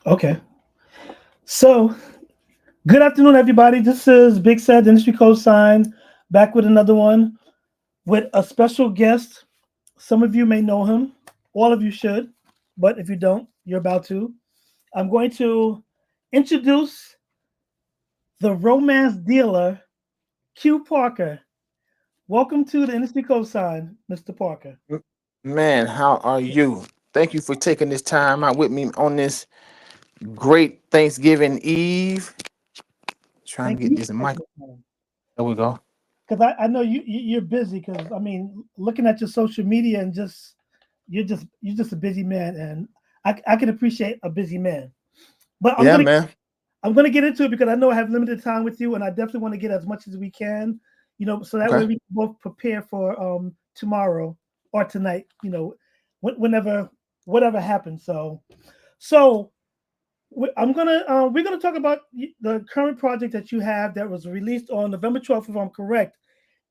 Okay. So, good afternoon, everybody. This is Big Sad Industry Cosign back with another one with a special guest. Some of you may know him, all of you should, but if you don't, you're about to. I'm going to introduce the romance dealer, Q Parker. Welcome to the Industry Cosign, Mr. Parker. M- Man, how are you? Thank you for taking this time out with me on this great Thanksgiving Eve. Trying Thank to get you this for mic. taking the time. There we go. Because I know you're busy. Because I mean, looking at your social media and just you're just a busy man, and I can appreciate a busy man. But Yeah, man. I'm gonna get into it because I know I have limited time with you, and I definitely want to get as much as we can, so that way Okay. we can both prepare for tomorrow or tonight, whenever whatever happens. So we're gonna talk about the current project that you have that was released on November 12th, if I'm correct.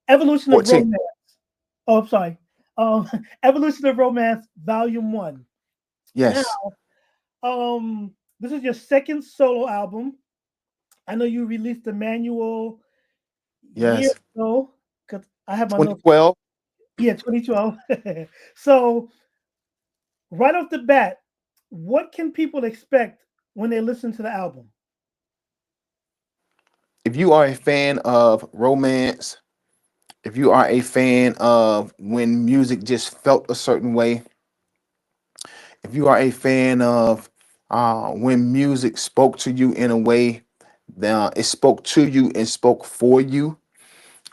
Evolution of 14. Romance. Oh, I'm sorry. Um, Evolution of Romance, Volume One. Now, Yes. this is your second solo album. I know you released the manual years Yes. ago because I have my notes. 2012. Yeah, 2012. So, right off the bat, what can people expect when they listen to the album? If you are a fan of romance, if you are a fan of when music just felt a certain way, if you are a fan of when music spoke to you in a way that it spoke to you and spoke for you,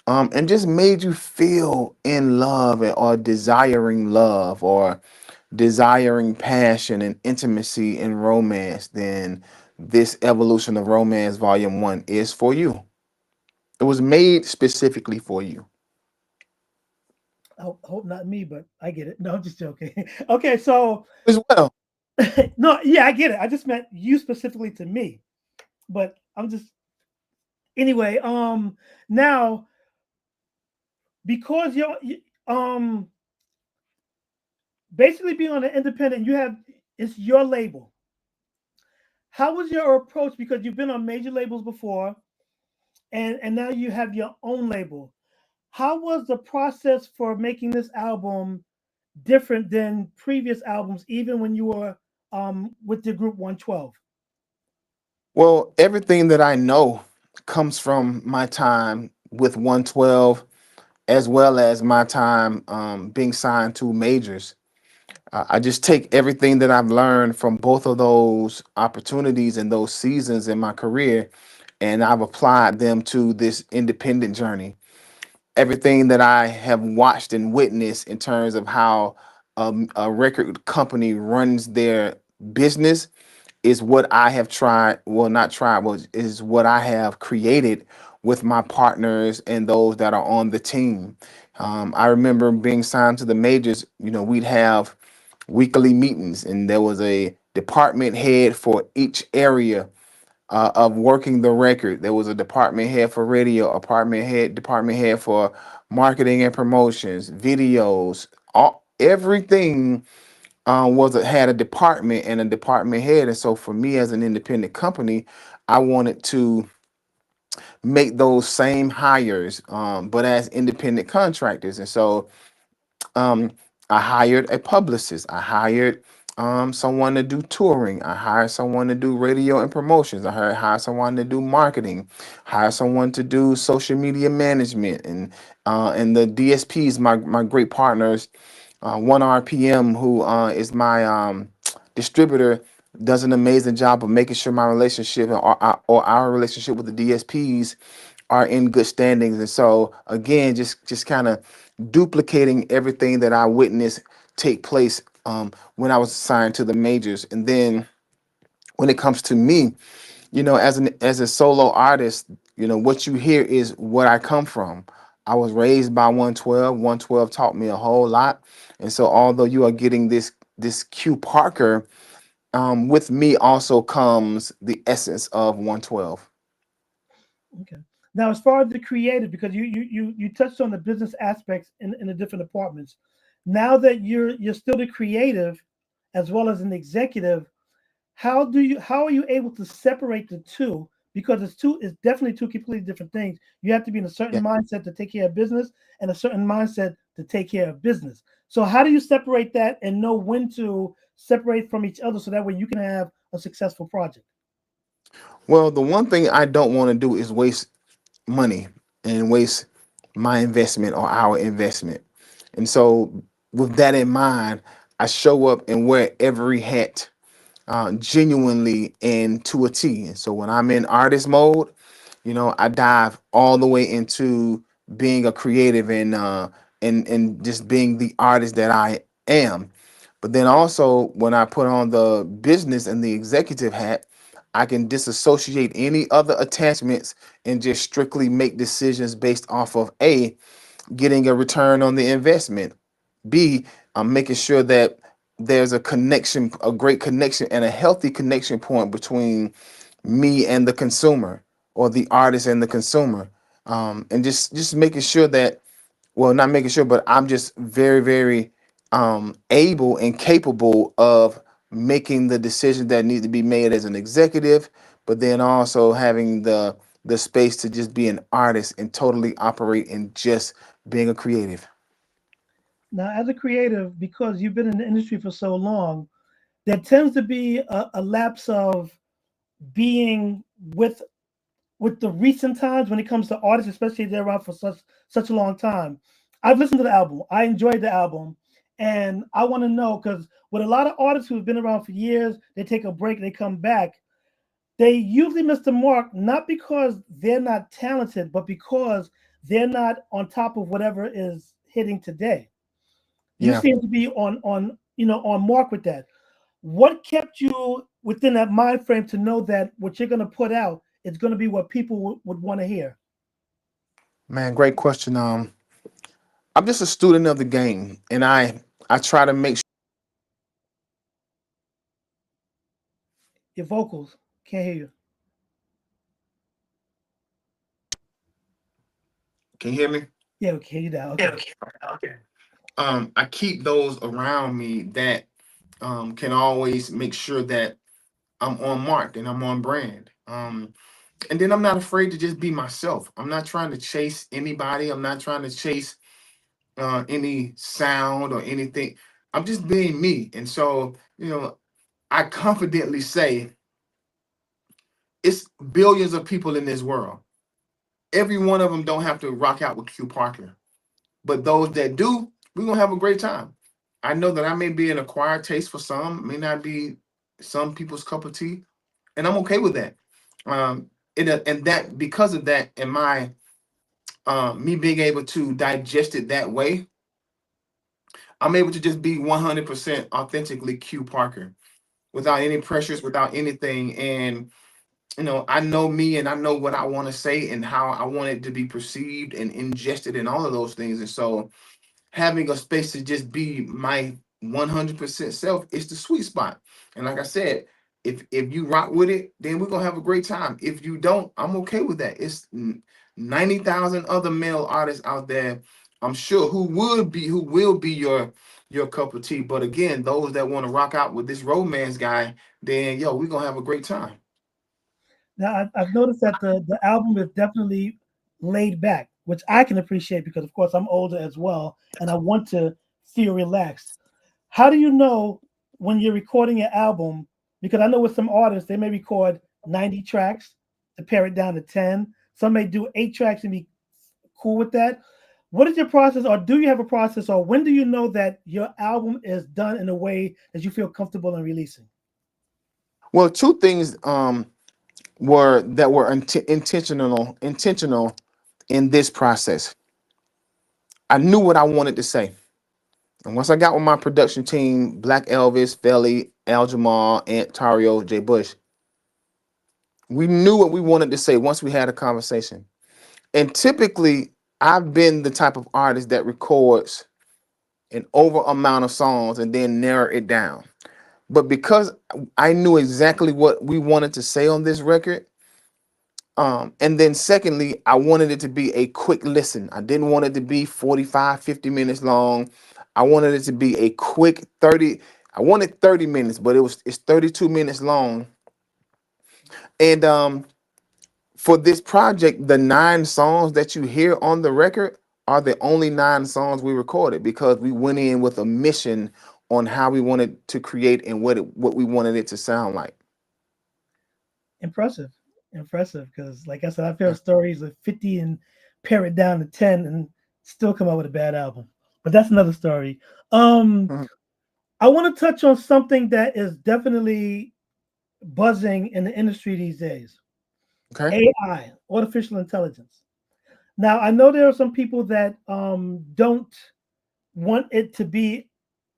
and just made you feel in love or desiring love or desiring passion and intimacy and romance, then this Evolution of Romance Volume 1 is for you. It was made specifically for you. I hope not me, but I get it. No, I'm just joking. Okay, so As well. no, yeah, I get it. I just meant you specifically to me, but I'm just anyway. Now because um basically being on an independent, you have it's your label. How was your approach? Because you've been on major labels before, and now you have your own label. How was the process for making this album different than previous albums, even when you were with the group 112? Well, everything that I know comes from my time with 112 as well as my time being signed to majors. I just take everything that I've learned from both of those opportunities and those seasons in my career, and I've applied them to this independent journey. Everything that I have watched and witnessed in terms of how a record company runs their business is what I have tried. Well, not tried, well, is what I have created with my partners and those that are on the team. I remember being signed to the majors, we'd have weekly meetings, and there was a department head for each area of working the record. There was a department head for radio, department head for marketing and promotions, videos, everything had a department and a department head. And so for me as an independent company, I wanted to make those same hires, but as independent contractors. And so um, I hired a publicist. I hired someone to do touring. I hired someone to do radio and promotions. Hired someone to do marketing. Hired someone to do social media management and the DSPs, my great partners. ONErpm, who is my distributor, does an amazing job of making sure my relationship or our relationship with the DSPs are in good standings. And so again, just kind of duplicating everything that I witnessed take place when I was assigned to the majors. And then when it comes to me, as a solo artist, what you hear is what I come from. I was raised by 112. 112 taught me a whole lot. And so although you are getting this Q Parker, with me also comes the essence of 112. Okay. Now, as far as the creative, because you touched on the business aspects in the different departments. Now that you're still the creative as well as an executive, how are you able to separate the two? Because it's definitely two completely different things. You have to be in a certain Yeah. mindset to take care of business and a certain mindset to take care of business. So how do you separate that and know when to separate from each other so that way you can have a successful project? Well, the one thing I don't want to do is waste money and waste my investment or our investment. And so, with that in mind, I show up and wear every hat genuinely and to a T. And so, when I'm in artist mode, I dive all the way into being a creative and just being the artist that I am. But then also when I put on the business and the executive hat, I can disassociate any other attachments and just strictly make decisions based off of A, getting a return on the investment. B, I'm making sure that there's a connection, a great connection and a healthy connection point between me and the consumer, or the artist and the consumer. And just making sure that, well, not making sure, but I'm just very, very able and capable of making the decisions that need to be made as an executive, but then also having the space to just be an artist and totally operate in just being a creative. Now, as a creative, because you've been in the industry for so long, there tends to be a lapse of being with the recent times when it comes to artists, especially if they're around for such a long time. I've listened to the album. I enjoyed the album, and I want to know because with a lot of artists who've been around for years, they take a break, they come back. They usually miss the mark not because they're not talented, but because they're not on top of whatever is hitting today. You Yeah. seem to be on mark with that. What kept you within that mind frame to know that what you're going to put out is going to be what people would want to hear? Man, great question. I'm just a student of the game, and I try to make. Your vocals, can't hear you. Can you hear me? Yeah, we can hear you now. Yeah, Okay. okay. Okay. I keep those around me that can always make sure that I'm on mark and I'm on brand. And then I'm not afraid to just be myself. I'm not trying to chase anybody. I'm not trying to chase any sound or anything. I'm just being me. And so, I confidently say it's billions of people in this world. Every one of them don't have to rock out with Q Parker. But those that do, we're gonna have a great time. I know that I may be an acquired taste for some, may not be some people's cup of tea, and I'm okay with that. And that because of that, and my me being able to digest it that way, I'm able to just be 100% authentically Q Parker without any pressures, without anything. And I know me and I know what I want to say and how I want it to be perceived and ingested and all of those things. And so having a space to just be my 100% self is the sweet spot. And like I said, if you rock with it, then we're gonna have a great time. If you don't, I'm okay with that. It's 90,000 other male artists out there, I'm sure, who will be your cup of tea. But again, those that want to rock out with this romance guy, then yo, we're gonna have a great time. Now, I've noticed that the album is definitely laid back, which I can appreciate because, of course, I'm older as well, and I want to feel relaxed. How do you know when you're recording an album? Because I know with some artists, they may record 90 tracks to pare it down to 10. Some may do 8 tracks and be cool with that. What is your process, or do you have a process, or when do you know that your album is done in a way that you feel comfortable in releasing? Well, two things were intentional in this process. I knew what I wanted to say. And once I got with my production team, Black Elvis, Felly, Al Jamal, Ant Tario, Jay Bush, we knew what we wanted to say once we had a conversation. And typically, I've been the type of artist that records an over amount of songs and then narrow it down. But because I knew exactly what we wanted to say on this record, and then secondly, I wanted it to be a quick listen. I didn't want it to be 45, 50 minutes long. I wanted it to be a quick 30. I wanted 30 minutes, but it's 32 minutes long. And for this project, the 9 songs that you hear on the record are the only 9 songs we recorded because we went in with a mission on how we wanted to create and what we wanted it to sound like. Impressive, impressive. Because like I said, I've heard stories of 50 and pare it down to 10 and still come out with a bad album. But that's another story. Um, Mhm. I want to touch on something that is definitely buzzing in the industry these days. Okay. AI, artificial intelligence. Now, I know there are some people that don't want it to be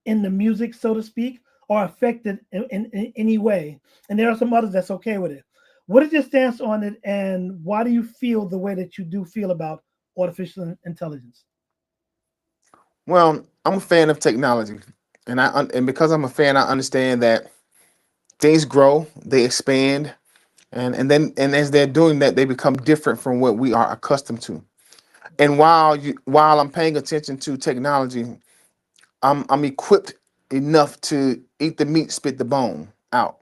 in the music, so to speak, or affected in any way. And there are some others that's okay with it. What is your stance on it, and why do you feel the way that you do feel about artificial intelligence? Well, I'm a fan of technology, and and because I'm a fan, I understand that things grow, they expand, and as they're doing that, they become different from what we are accustomed to. And while I'm paying attention to technology, I'm equipped enough to eat the meat, spit the bone out.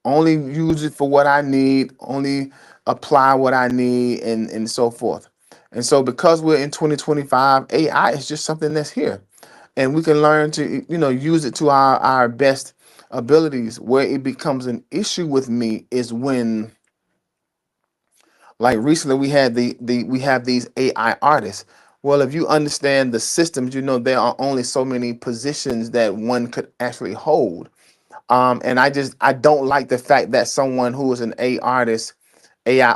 Only use it for what I need, only apply what I need, and so forth. And so because we're in 2025, AI is just something that's here. And we can learn to, use it to our best abilities. Where it becomes an issue with me is when, like recently we have these AI artists. Well, if you understand the systems, there are only so many positions that one could actually hold. And I don't like the fact that someone who is an AI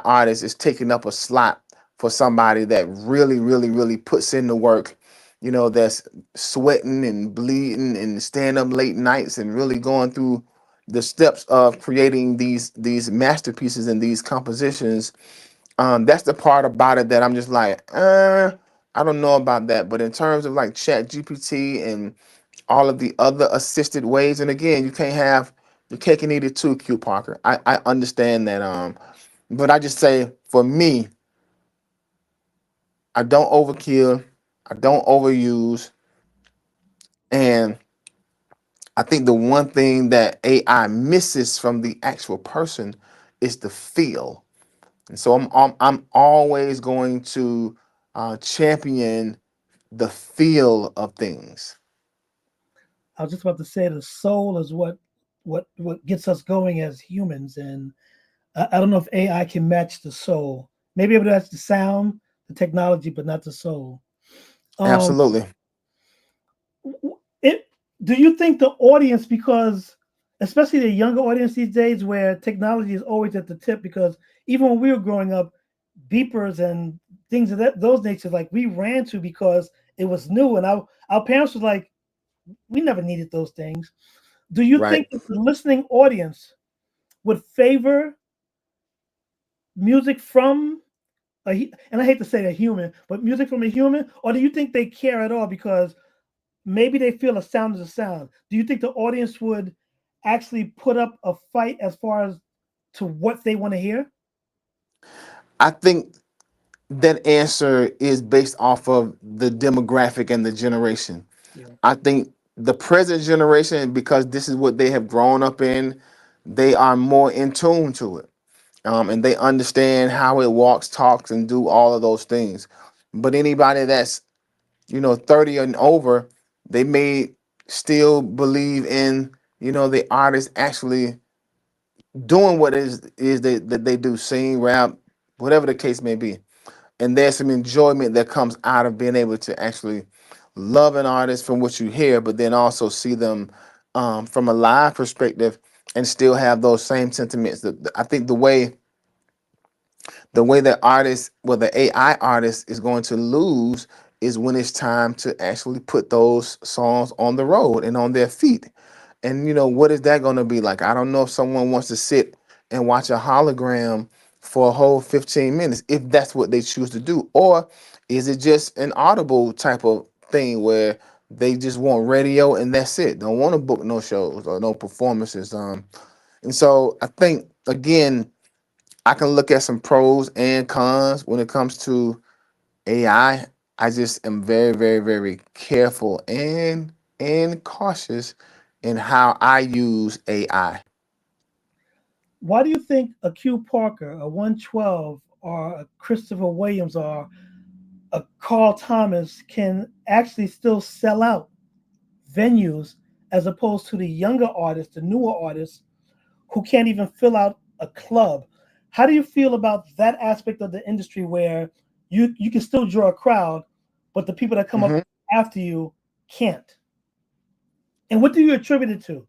artist is taking up a slot for somebody that really, really, really puts in the work, that's sweating and bleeding and staying up late nights and really going through the steps of creating these masterpieces and these compositions. That's the part about it that I'm just like, I don't know about that. But in terms of like Chat GPT and all of the other assisted ways. And again, you can't have your cake and eat it too, Q Parker. I understand that. But I just say for me, I don't overkill, I don't overuse, and I think the one thing that AI misses from the actual person is the feel. And so I'm always going to champion the feel of things. I was just about to say the soul is what gets us going as humans, and I don't know if AI can match the soul. Maybe able to match the sound, the technology, but not the soul. Um, Absolutely. it do you think the audience, because especially the younger audience these days where technology is always at the tip, because even when we were growing up, beepers and things of those natures, like we ran to because it was new, and our parents was like, we never needed those things. Do you Right. think that the listening audience would favor music from and I hate to say a human, but music from a human, or do you think they care at all because maybe they feel a sound is a sound? Do you think the audience would actually put up a fight as far as to what they want to hear? I think that answer is based off of the demographic and the generation. Yeah. I think the present generation, because this is what they have grown up in, they are more in tune to it. And they understand how it walks, talks, and do all of those things. But anybody that's 30 and over, they may still believe in the artist actually doing what is that they do, sing, rap, whatever the case may be. And there's some enjoyment that comes out of being able to actually love an artist from what you hear, but then also see them from a live perspective and still have those same sentiments. I think the way that artists, well, the AI artist is going to lose is when it's time to actually put those songs on the road and on their feet. And what is that going to be like? I don't know if someone wants to sit and watch a hologram for a whole 15 minutes, if that's what they choose to do. Or is it just an audible type of thing where they just want radio and that's it? Don't want to book no shows or no performances. And so I think again, I can look at some pros and cons when it comes to AI. I just am very, very, very careful and cautious in how I use AI. Why do you think a Q Parker, a 112, or a Christopher Williams, or a Carl Thomas can actually still sell out venues as opposed to the younger artists, the newer artists who can't even fill out a club? How do you feel about that aspect of the industry where you can still draw a crowd, but the people that come up Mhm. after you can't? And what do you attribute it to?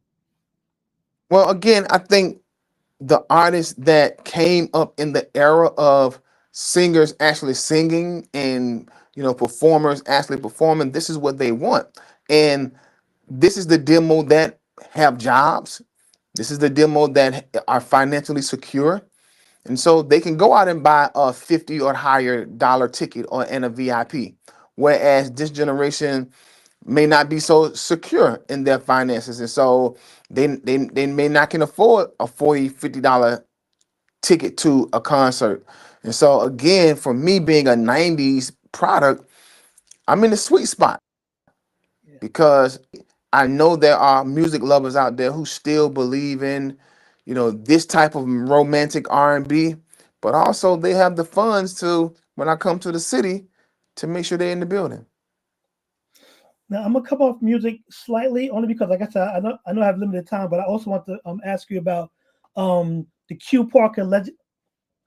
Well, again, I think the artists that came up in the era of singers actually singing and performers actually performing, this is what they want. And this is the demo that have jobs. This is the demo that are financially secure. And so they can go out and buy a 50 or higher dollar ticket or and a VIP. Whereas this generation may not be so secure in their finances. And so they may not can afford a 40, $50 ticket to a concert. And so again, for me being a 90s product, I'm in the sweet spot Yeah. because I know there are music lovers out there who still believe in, this type of romantic R&B, but also they have the funds to when I come to the city to make sure they're in the building. Now I'm gonna come off music slightly, only because, like I said, I know I have limited time, but I also want to ask you about the Q Parker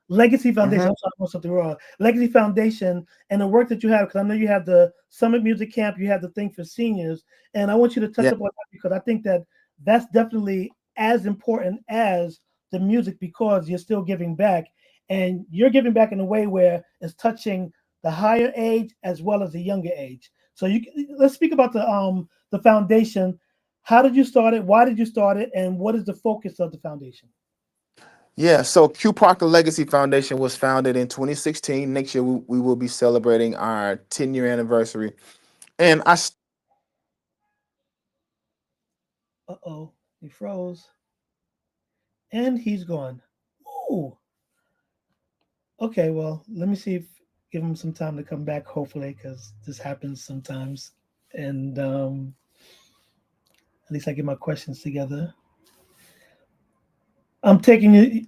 Legacy Foundation. Hmm. I'm sorry, I something wrong. Legacy Foundation and the work that you have, because I know you have the Summit Music Camp, you have the thing for seniors, and I want you to touch Yeah. upon that because I think that that's definitely as important as the music because you're still giving back, and you're giving back in a way where it's touching the higher age as well as the younger age. So let's speak about the foundation. How did you start it? Why did you start it? And what is the focus of the foundation? Yeah, so Q Parker Legacy Foundation was founded in 2016. Next year, we will be celebrating our 10-year anniversary. And Uh-oh, he froze. And he's gone. Ooh. Okay, well, let me see if give him some time to come back, hopefully, because this happens sometimes. And at least I get my questions together. I'm taking it.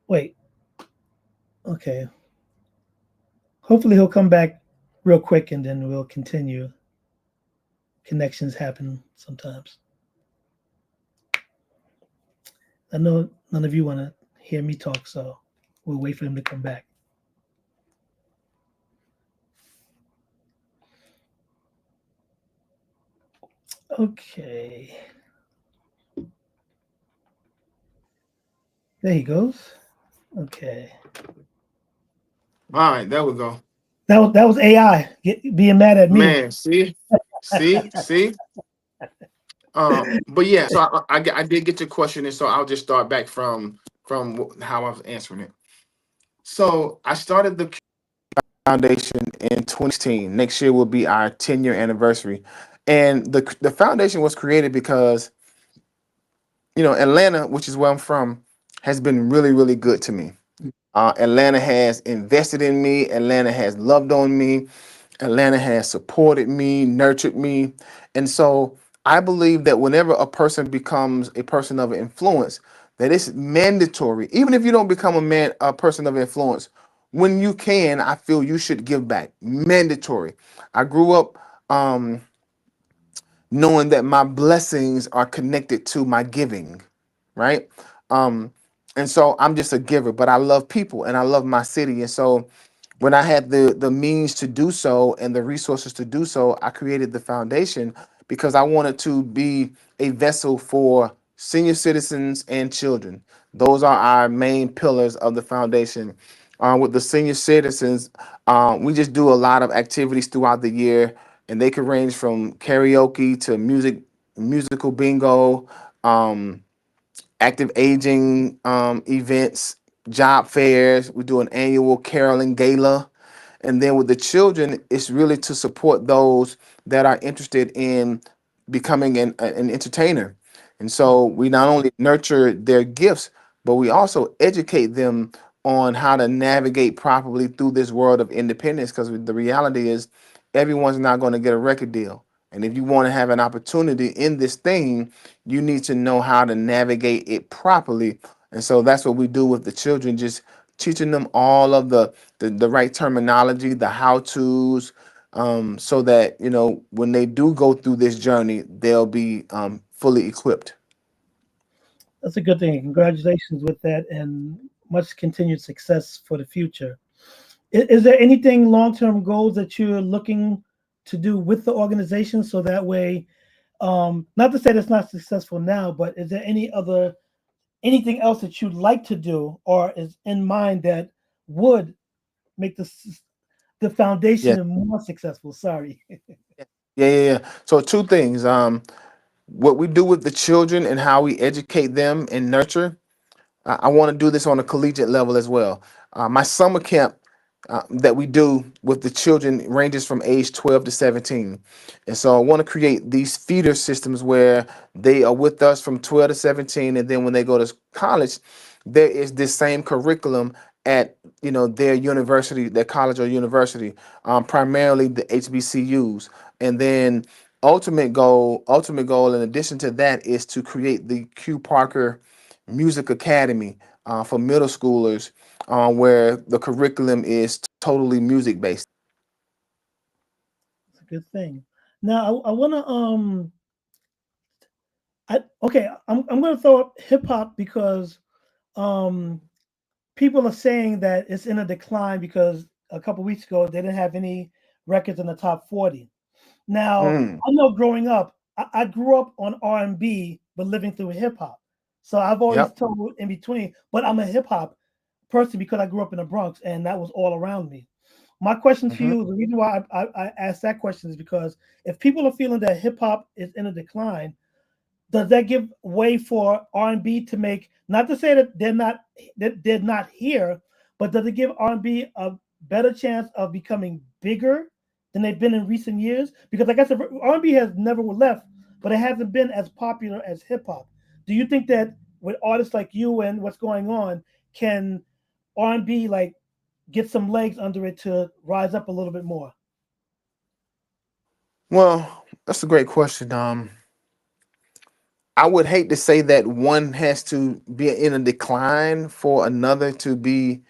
Wait. Okay. Hopefully he'll come back real quick, and then we'll continue. Connections happen sometimes. I know none of you want to hear me talk, so we'll wait for him to come back. Okay. There he goes. Okay. all right, there we go. That was AI being mad at me. Man, see. But yeah, so I did get your question, and so I'll just start back from how I was answering it. So I started the foundation in 2016. Next year will be our 10-year anniversary, and the foundation was created because Atlanta, which is where I'm from, has been really really good to me. Atlanta has invested in me. Atlanta has loved on me. Atlanta has supported me, nurtured me. And so I believe that whenever a person becomes a person of influence, that it's mandatory, even if you don't become a person of influence, when you can, I feel you should give back. Mandatory. I grew up um, knowing that my blessings are connected to my giving, right? Um, and so I'm just a giver, but I love people and I love my city. And so when I had the means to do so and the resources to do so, I created the foundation because I wanted to be a vessel for senior citizens and children. Those are our main pillars of the foundation. With the senior citizens, we just do a lot of activities throughout the year, and they could range from karaoke to musical bingo, um, active aging events, job fairs. We do an annual caroling gala. And then with the children, it's really to support those that are interested in becoming an entertainer. And so we not only nurture their gifts, but we also educate them on how to navigate properly through this world of independence. Because the reality is, everyone's not going to get a record deal, And if you want to have an opportunity in this thing, you need to know how to navigate it properly. And so that's what we do with the children, just teaching them all of the right terminology, the how to's, so that, when they do go through this journey, they'll be fully equipped. That's a good thing. Congratulations with that, and much continued success for the future. Is there anything long-term goals that you're looking to do with the organization so that way, not to say that's not successful now, but is there anything else that you'd like to do or is in mind that would make the Yes. foundation more successful? Sorry. Yeah, yeah, yeah. So two things. What we do with the children and how we educate them and nurture. I want to do this on a collegiate level as well. My summer camp that we do with the children ranges from age 12 to 17. And so I want to create these feeder systems where they are with us from 12 to 17. And then when they go to college, there is this same curriculum at their university, their college or university, primarily the HBCUs. And then ultimate goal in addition to that is to create the Q Parker Music Academy for middle schoolers, where the curriculum is totally music based. It's a good thing. Now I want to okay, I'm going to throw up hip hop because um people are saying that it's in a decline because a couple weeks ago they didn't have any records in the top 40. Now, Mm, I know growing up, I grew up on R&B, but living through hip hop. So I've always yep. told in between, but I'm a hip hop person because I grew up in the Bronx and that was all around me. My question to Hmm. you, the reason why I asked that question is because if people are feeling that hip hop is in a decline, does that give way for R&B to make? Not to say that they're not here, but does it give R&B a better chance of becoming bigger than they've been in recent years? Because like I said, R&B has never left, but it hasn't been as popular as hip hop. Do you think that with artists like you and what's going on, can R&B like get some legs under it to rise up a little bit more? Well, that's a great question. I would hate to say that one has to be in a decline for another to be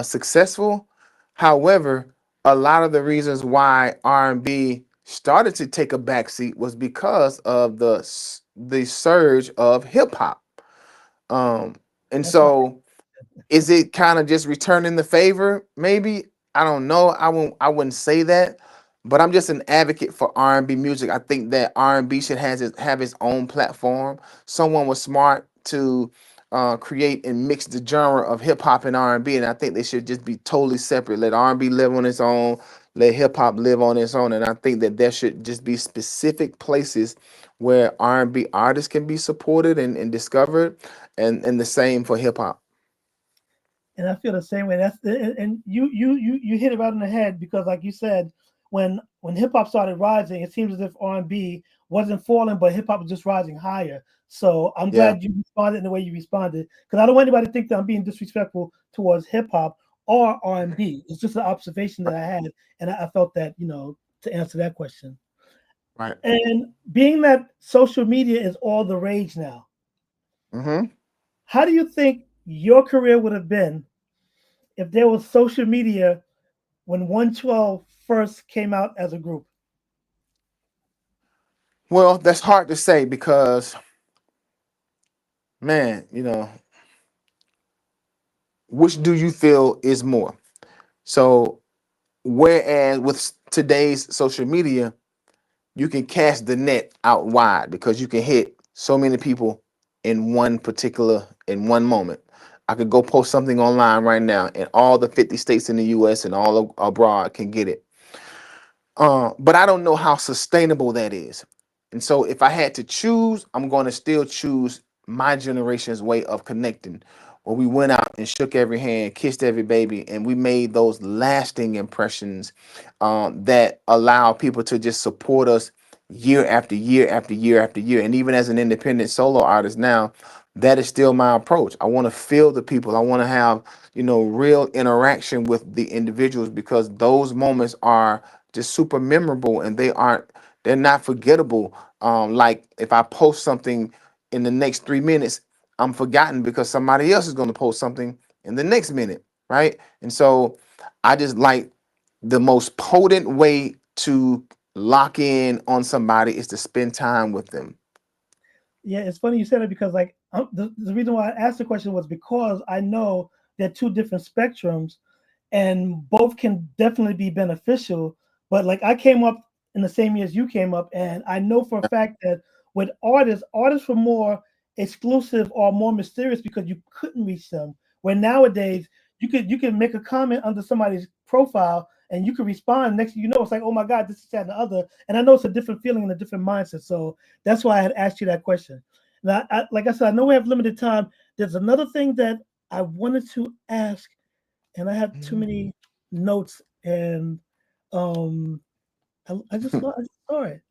successful. However, a lot of the reasons why R&B started to take a backseat was because of the surge of hip hop. Um, and That's why. so is it kind of just returning the favor? Maybe. I don't know. I wouldn't say that, but I'm just an advocate for R&B music. I think that R&B should have its own platform. Someone was smart to create and mix the genre of hip hop and R&B, and I think they should just be totally separate. Let R&B live on its own. Let hip hop live on its own. And I think that there should just be specific places where R&B artists can be supported and discovered, and the same for hip hop. And I feel the same way. And you hit it right on the head because, like you said, when hip hop started rising, it seems as if R&B wasn't falling, but hip hop was just rising higher. So I'm Yeah. glad you responded in the way you responded because I don't want anybody to think that I'm being disrespectful towards hip hop or R&B. It's just an observation that I had, and I felt that to answer that question. Right. And being that social media is all the rage now, Hmm. how do you think your career would have been if there was social media when 112 first came out as a group? Well, that's hard to say because, man, which do you feel is more? So, whereas with today's social media, you can cast the net out wide because you can hit so many people in one moment. I could go post something online right now, and all the 50 states in the U.S. and all abroad can get it. But I don't know how sustainable that is. And so if I had to choose, I'm going to still choose my generation's way of connecting, where we went out and shook every hand, kissed every baby, and we made those lasting impressions that allow people to just support us year after year after year after year. And even as an independent solo artist now, that is still my approach. I want to feel the people. I want to have, real interaction with the individuals because those moments are just super memorable and They're not forgettable. Like if I post something in the next 3 minutes, I'm forgotten because somebody else is going to post something in the next minute, right? And so I just like the most potent way to lock in on somebody is to spend time with them. Yeah, it's funny you said it because like the reason why I asked the question was because I know they're two different spectrums, and both can definitely be beneficial. But like I came up in the same year as you came up, and I know for a fact that with artists were more exclusive or more mysterious because you couldn't reach them. Where nowadays you can make a comment under somebody's profile and you can respond. Next thing you know, it's like, oh my God, this is that and the other. And I know it's a different feeling and a different mindset. So that's why I had asked you that question. Now, like I said, I know we have limited time. There's another thing that I wanted to ask, and I have too many notes, and um, I just saw it.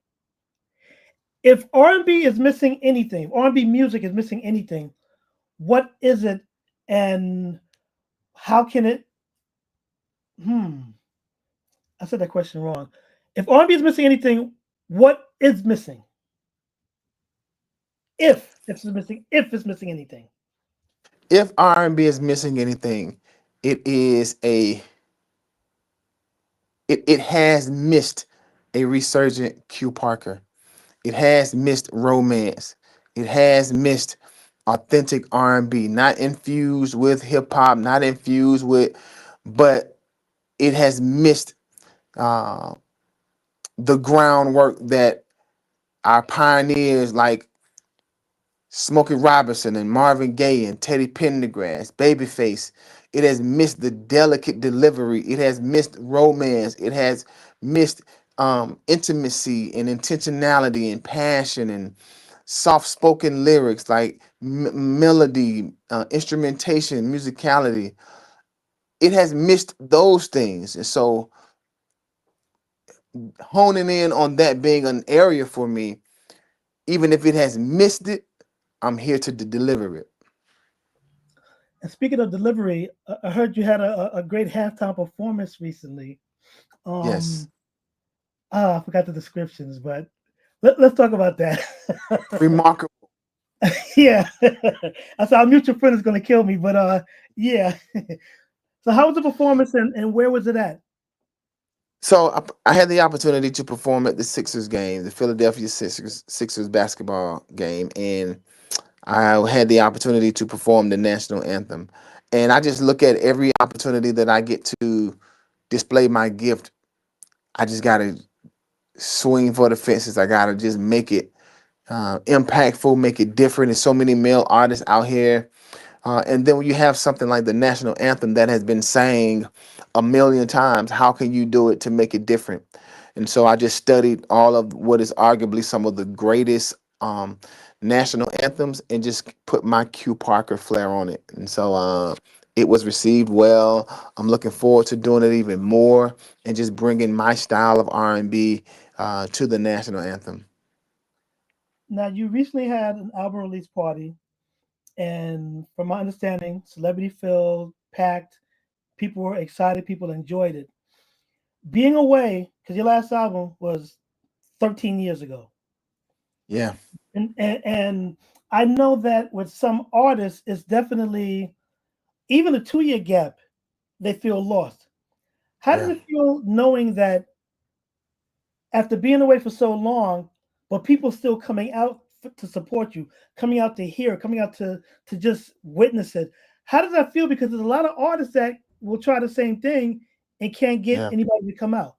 If R&B is missing anything, R&B music is missing anything, what is it, and how can it? Hmm, I said that question wrong. If R&B is missing anything, what is missing? If it's missing anything. If R&B is missing anything, it is a it has missed a resurgent Q Parker. It has missed romance. It has missed authentic R&B, not infused with hip hop, not infused with, but it has missed uh, the groundwork that our pioneers like Smokey Robinson and Marvin Gaye and Teddy Pendergrass, Babyface. It has missed the delicate delivery. It has missed romance. It has missed intimacy and intentionality and passion and soft spoken lyrics like melody, instrumentation, musicality. It has missed those things. And so honing in on that being an area for me, even if it has missed it, I'm here to deliver it. And speaking of delivery, I heard you had a great halftime performance recently. Yes. Um, I forgot the descriptions, but let's talk about that. Remarkable. Yeah, I saw our mutual friend is going to kill me, but yeah. So how was the performance, and where was it at? So I had the opportunity to perform at the Sixers game, the Philadelphia Sixers basketball game, and I had the opportunity to perform the national anthem. And I just look at every opportunity that I get to display my gift. I just gotta swing for the fences. I gotta just make it impactful, make it different. There's so many male artists out here. And then when you have something like the national anthem that has been sang a million times, how can you do it to make it different? And so I just studied all of what is arguably some of the greatest national anthems and just put my Q Parker flair on it. And so it was received well. I'm looking forward to doing it even more and just bringing my style of R&B to the national anthem. Now you recently had an album release party, and from my understanding, celebrity filled, packed. People were excited. People enjoyed it. Being away, because your last album was 13 years ago, Yeah, and I know that with some artists, it's definitely even a 2 year gap, they feel lost. How does yeah. it feel knowing that after being away for so long, but people still coming out to support you, coming out to hear, coming out to just witness it? How does that feel? Because there's a lot of artists that will try the same thing and can't get Yeah. anybody to come out.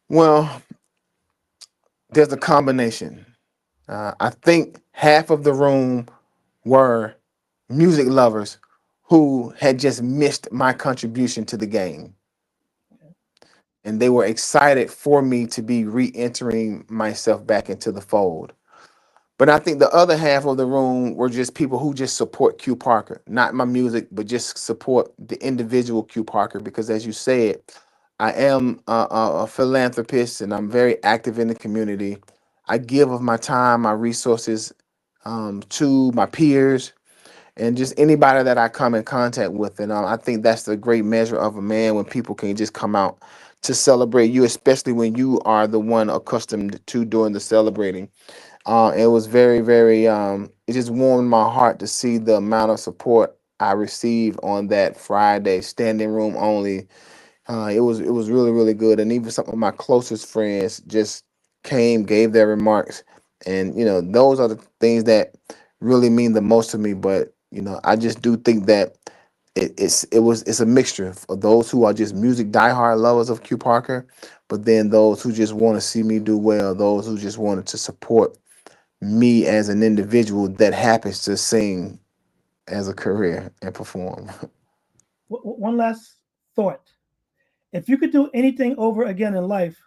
Well, there's a combination. I think half of the room were music lovers who had just missed my contribution to the game. And they were excited for me to be re entering myself back into the fold. But I think the other half of the room were just people who just support Q Parker, not my music, but just support the individual Q Parker. Because as you said, I am a philanthropist and I'm very active in the community. I give of my time, my resources to my peers and just anybody that I come in contact with. And I think that's the great measure of a man when people can just come out to celebrate you, especially when you are the one accustomed to doing the celebrating. It was very, very. It just warmed my heart to see the amount of support I received on that Friday, standing room only. It was really, really good, and even some of my closest friends just came, gave their remarks, and those are the things that really mean the most to me. But I just do think that it's a mixture of those who are just music diehard lovers of Q Parker, but then those who just want to see me do well, those who just wanted to support me as an individual that happens to sing as a career and perform. One last thought. If you could do anything over again in life,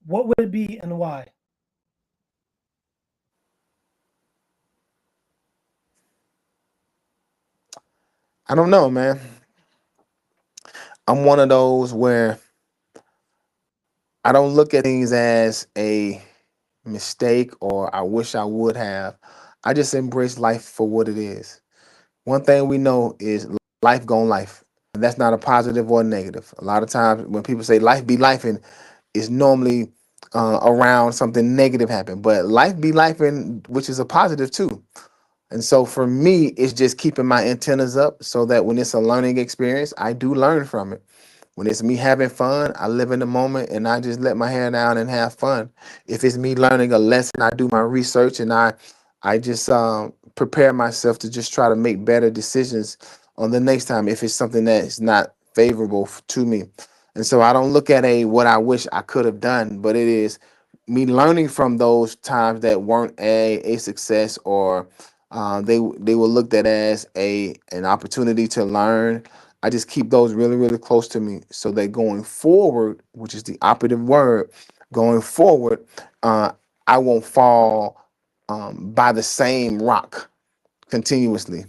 what would it be and why? I don't know, man. I'm one of those where I don't look at things as a mistake or I wish I would have. I just embrace life for what it is. One thing we know is life gon' life. And that's not a positive or a negative. A lot of times when people say life be life, and it's normally around something negative happen. But life be life, and which is a positive too. And so for me, it's just keeping my antennas up so that when it's a learning experience, I do learn from it. When it's me having fun, I live in the moment and I just let my hair down and have fun. If it's me learning a lesson, I do my research and I just prepare myself to just try to make better decisions on the next time if it's something that is not favorable to me. And so I don't look at a what I wish I could have done, but it is me learning from those times that weren't a success, or they were looked at as an opportunity to learn. I just keep those really, really close to me so that going forward, which is the operative word, going forward, uh, I won't fall by the same rock continuously.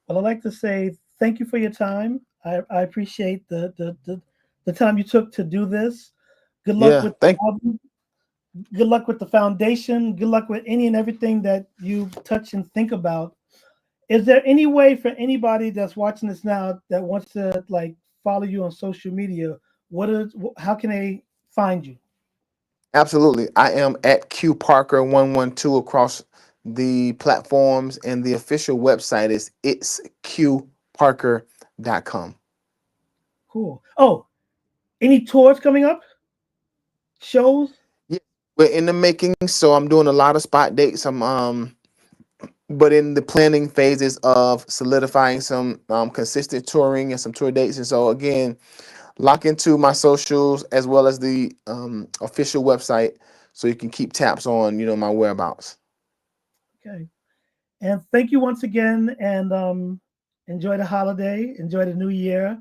Well, I'd like to say thank you for your time. I appreciate the time you took to do this. Good luck Yeah, with the thank. album. Good luck with the foundation. Good luck with any and everything that you touch and think about. Is there any way for anybody that's watching this now that wants to like follow you on social media? How can they find you? Absolutely. I am at Q Parker 112 across the platforms, and the official website is itsqparker.com. Cool. Oh, any tours coming up? Shows? Yeah, we're in the making, so I'm doing a lot of spot dates. I'm but in the planning phases of solidifying some consistent touring and some tour dates. And so again, lock into my socials as well as the official website so you can keep tabs on my whereabouts. Okay. And thank you once again. And enjoy the holiday, enjoy the new year,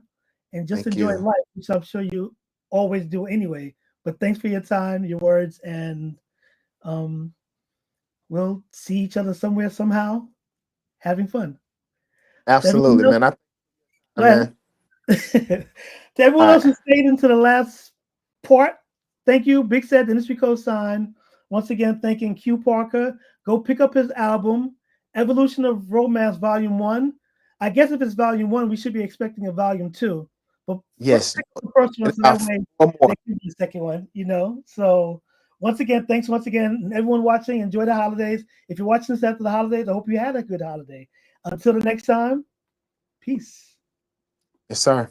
and just Thank enjoy you. life, which I'm sure you always do anyway. But thanks for your time, your words, and um, we'll see each other somewhere, somehow, having fun. To Absolutely, everyone else, man. go ahead. Man. To everyone All else right. who stayed into the last part, thank you. Big Set, Industry Co-Sign. Once again, thanking Q Parker. Go pick up his album, Evolution of Romance Volume 1. I guess if it's Volume 1, we should be expecting a Volume 2. But Yes. pick up the first one And so that about way four more. there can be a second one. So once again, thanks once again. And everyone watching, enjoy the holidays. If you're watching this after the holidays, I hope you had a good holiday. Until the next time, peace. Yes, sir.